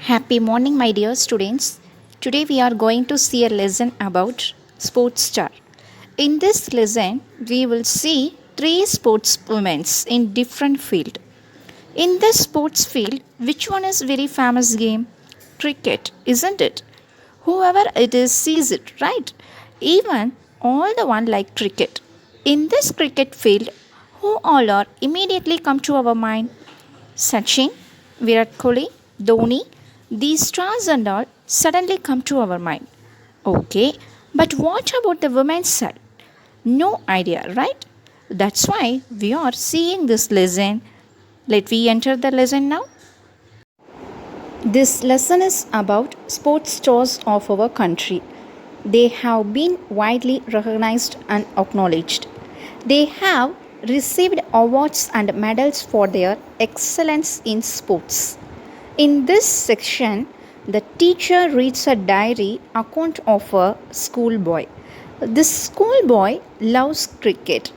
Happy morning, my dear students. Today we are going to see a lesson about sports star. In this lesson, we will see three sports women in different field. In this sports field, which one is very famous game? Cricket, isn't it? Whoever it is sees it, right? Even all the one like cricket. In this cricket field, who all are immediately come to our mind? Sachin, Virat Kohli, Dhoni, these stars and all suddenly come to our mind. Okay, but what about the women's side? No idea, right? That's why we are seeing this lesson. Let we enter the lesson now. This lesson is about sports stars of our country. They have been widely recognized and acknowledged. They have received awards and medals for their excellence in sports. In this section, the teacher reads a diary account of a schoolboy. This schoolboy loves cricket.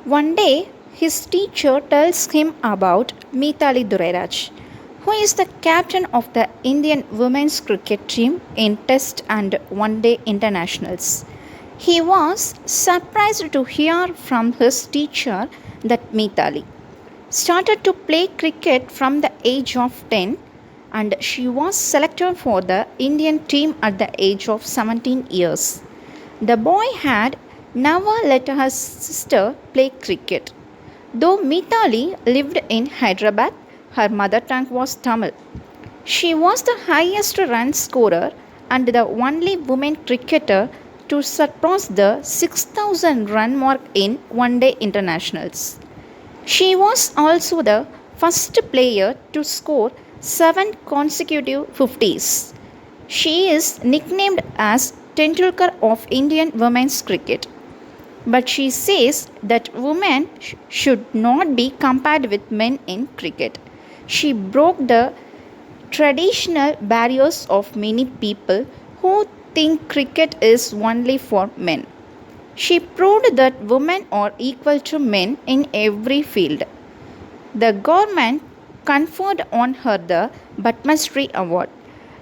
One day, his teacher tells him about Mithali Durairaj, who is the captain of the Indian women's cricket team in Test and One Day Internationals. He was surprised to hear from his teacher that Mithali started to play cricket from the age of 10 and she was selected for the Indian team at the age of 17 years. The boy had never let her sister play cricket. Though Mithali lived in Hyderabad, her mother tongue was Tamil. She was the highest run scorer and the only woman cricketer to surpass the 6,000 run mark in one day internationals. She was also the first player to score 7 consecutive 50s. She is nicknamed as Tendulkar of Indian women's cricket. But she says that women should not be compared with men in cricket. She broke the traditional barriers of many people who think cricket is only for men. She proved that women are equal to men in every field. The government conferred on her the Padma Shri Award.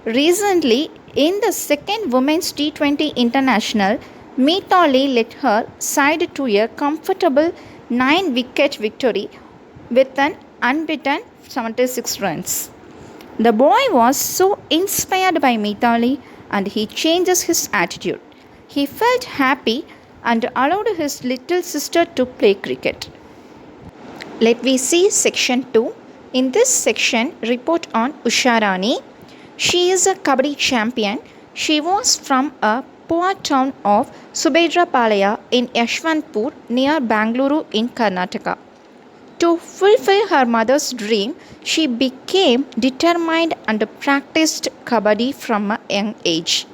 Recently, in the second Women's T20 International, Mithali led her side to a comfortable 9-wicket victory with an unbeaten 76 runs. The boy was so inspired by Mithali and he changes his attitude. He felt happy and allowed his little sister to play cricket. Let me see section 2. In this section, report on Usha Rani. She is a Kabaddi champion. She was from a poor town of Subhedrapalaya in Yashwantpur near Bangalore in Karnataka. To fulfill her mother's dream, she became determined and practiced Kabaddi from a young age.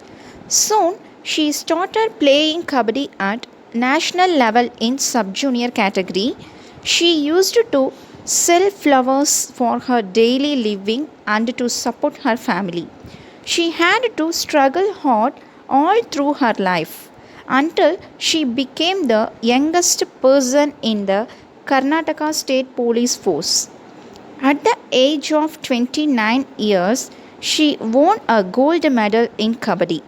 Soon, she started playing Kabaddi at national level in sub-junior category. She used to sell flowers for her daily living and to support her family. She had to struggle hard all through her life until she became the youngest person in the Karnataka State Police Force. At the age of 29 years, she won a gold medal in Kabaddi.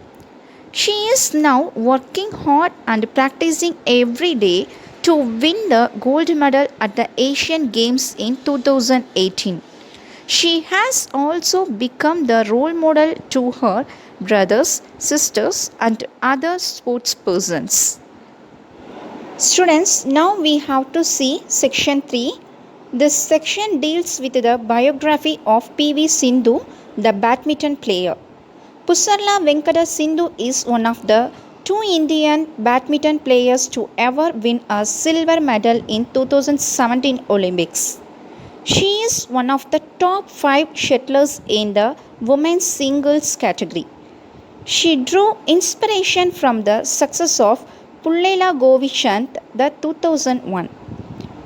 She is now working hard and practicing every day to win the gold medal at the Asian Games in 2018. She has also become the role model to her brothers, sisters, and other sports persons. Students, now we have to see section 3. This section deals with the biography of PV Sindhu, the badminton player. Pusarla Venkata Sindhu is one of the 2 Indian badminton players to ever win a silver medal in 2017 Olympics. She is one of the top 5 shuttlers in the women's singles category. She drew inspiration from the success of Pullela Govichand, the 2001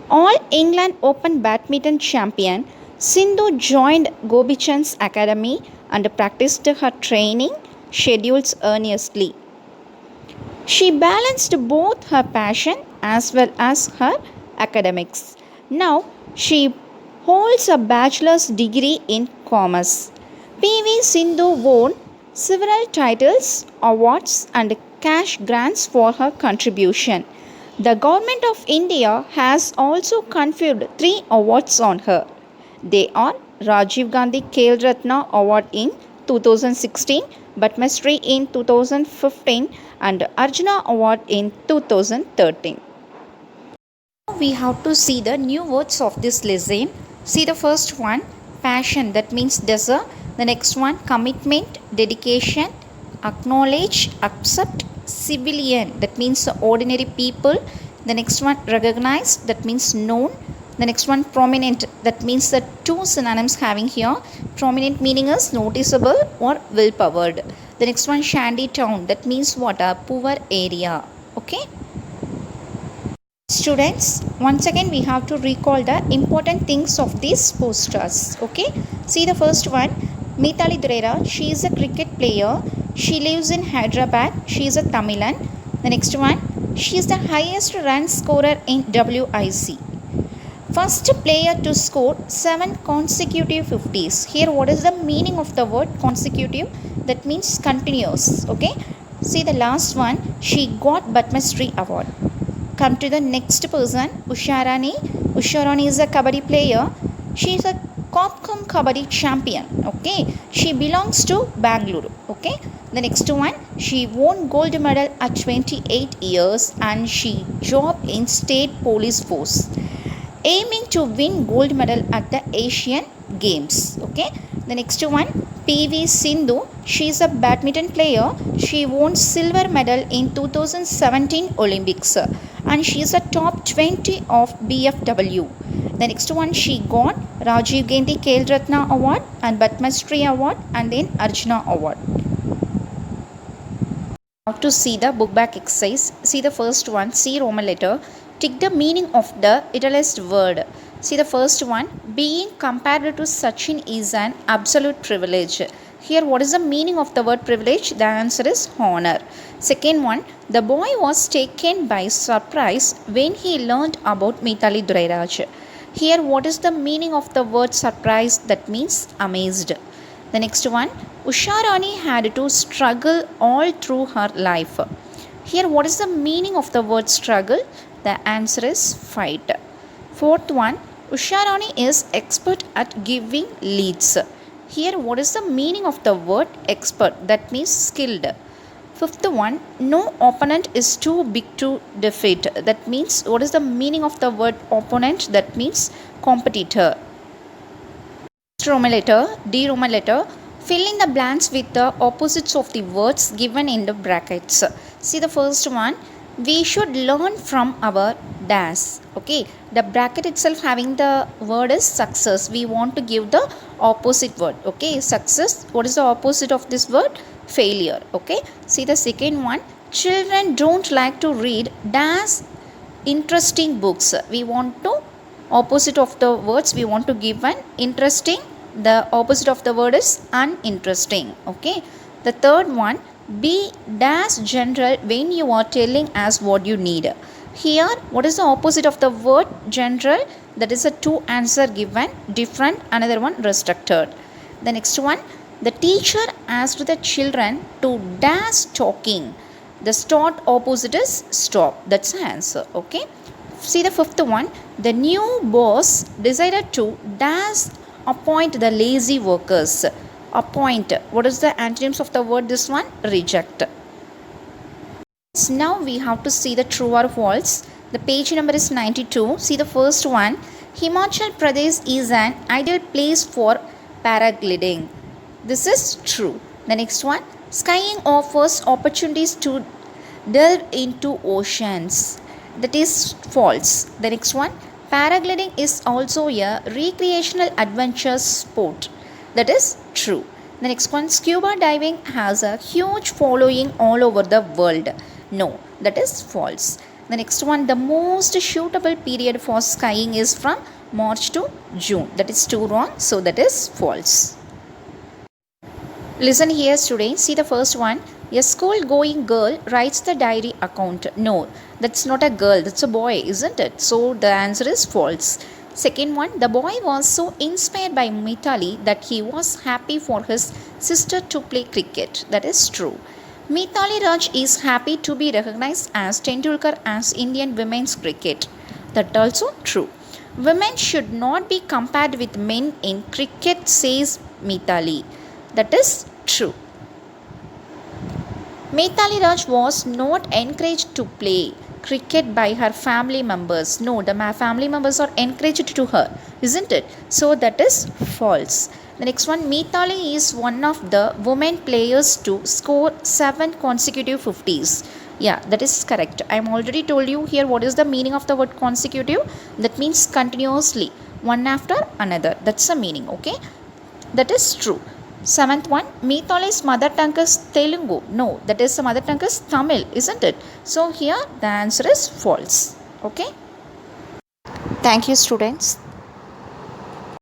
All England Open badminton champion. Sindhu joined Gobichand's academy and practiced her training schedules earnestly. She balanced both her passion as well as her academics. Now she holds a bachelor's degree in commerce. PV Sindhu won several titles, awards, and cash grants for her contribution. The Government of India has also conferred 3 awards on her. They are Rajiv Gandhi Khel Ratna Award in 2016, Padma Shri in 2015, and Arjuna Award in 2013. We have to see the new words of this lesson. See the first one, passion, that means desire. The next one, commitment, dedication, acknowledge, accept, civilian, that means ordinary people. The next one, recognize, that means known. The next one, prominent, that means the two synonyms having here. Prominent meaning is noticeable or well powered. The next one, shanty town, that means what, a poor area. Okay. Students, once again we have to recall the important things of these posters. Okay, see the first one, Mithali Durera, she is a cricket player, she lives in Hyderabad, she is a Tamilan. The next one, she is the highest run scorer in WIC, first player to score 7 consecutive 50s. Here what is the meaning of the word consecutive? That means continuous. Okay, see the last one, she got Padma Shri award. Come to the next person, Usha Rani. Usha Rani is a kabaddi player. She is a Copcom kabaddi champion. Okay, she belongs to Bangalore. Okay, the next one, she won gold medal at 28 years and she job in state police force, aiming to win gold medal at the Asian Games. Okay, the next one, PV Sindhu, she is a badminton player. She won silver medal in 2017 Olympics and she is a top 20 of BFW. The next one, she got Rajiv Gandhi Khel Ratna Award and Padma Shri Award and then Arjuna Award. How to see the book back exercise. See the first one, C Roman letter. Tick the meaning of the italicized word. See the first one, being compared to Sachin is an absolute privilege. Here what is the meaning of the word privilege? The answer is honor. Second one, the boy was taken by surprise when he learned about Mithali Dureraj. Here what is the meaning of the word surprise? That means amazed. The next one, Usha Rani had to struggle all through her life. Here what is the meaning of the word struggle? The answer is fight. Fourth one, Usha Rani is expert at giving leads. Here what is the meaning of the word expert? That means skilled. Fifth one, no opponent is too big to defeat. That means what is the meaning of the word opponent? That means competitor. Roman letter, D Roman letter. Fill in the blanks with the opposites of the words given in the brackets. See the first one, we should learn from our dash. Okay, the bracket itself having the word is success. We want to give the opposite word. Okay, success, what is the opposite of this word? Failure. Okay, see the second one, children don't like to read dash interesting books. We want to opposite of the words, we want to give an interesting. The opposite of the word is uninteresting. Okay, the third one, be dash general when you are telling us what you need. Here what is the opposite of the word general? That is a two answer given, different, another one restricted. The next one, the teacher asked the children to dash talking. The start opposite is stop. That's the answer. Okay, see the fifth one, the new boss decided to dash appoint the lazy workers. Appoint, what is the antonyms of the word? This one, reject. So now we have to see the true or false. The page number is 92. See the first one, Himachal Pradesh is an ideal place for paragliding. This is true. The next one, skiing offers opportunities to delve into oceans. That is false. The next one, paragliding is also a recreational adventure sport. That is true. The next one, scuba diving has a huge following all over the world. No, that is false. The next one, the most suitable period for skiing is from March to June. That is too wrong. So that is false. Listen here students. See the first one, a school going girl writes the diary account. No, that's not a girl, that's a boy, isn't it? So the answer is false. Second one, the boy was so inspired by Mithali that he was happy for his sister to play cricket. That is true. Mithali Raj is happy to be recognized as Tendulkar as Indian women's cricket. That also true. Women should not be compared with men in cricket, says Mithali. That is true. Mithali Raj was not encouraged to play cricket by her family members. No, the family members are encouraged to her, isn't it? So that is false. The next one, Mithali is one of the women players to score 7 consecutive 50s. Yeah, that is correct. I am already told you here what is the meaning of the word consecutive. That means continuously, one after another. That's the meaning, okay? That is true. Seventh one, Mithali's mother tongue is Telugu. No, that is the mother tongue is Tamil, isn't it? So here the answer is false. Okay. Thank you, students.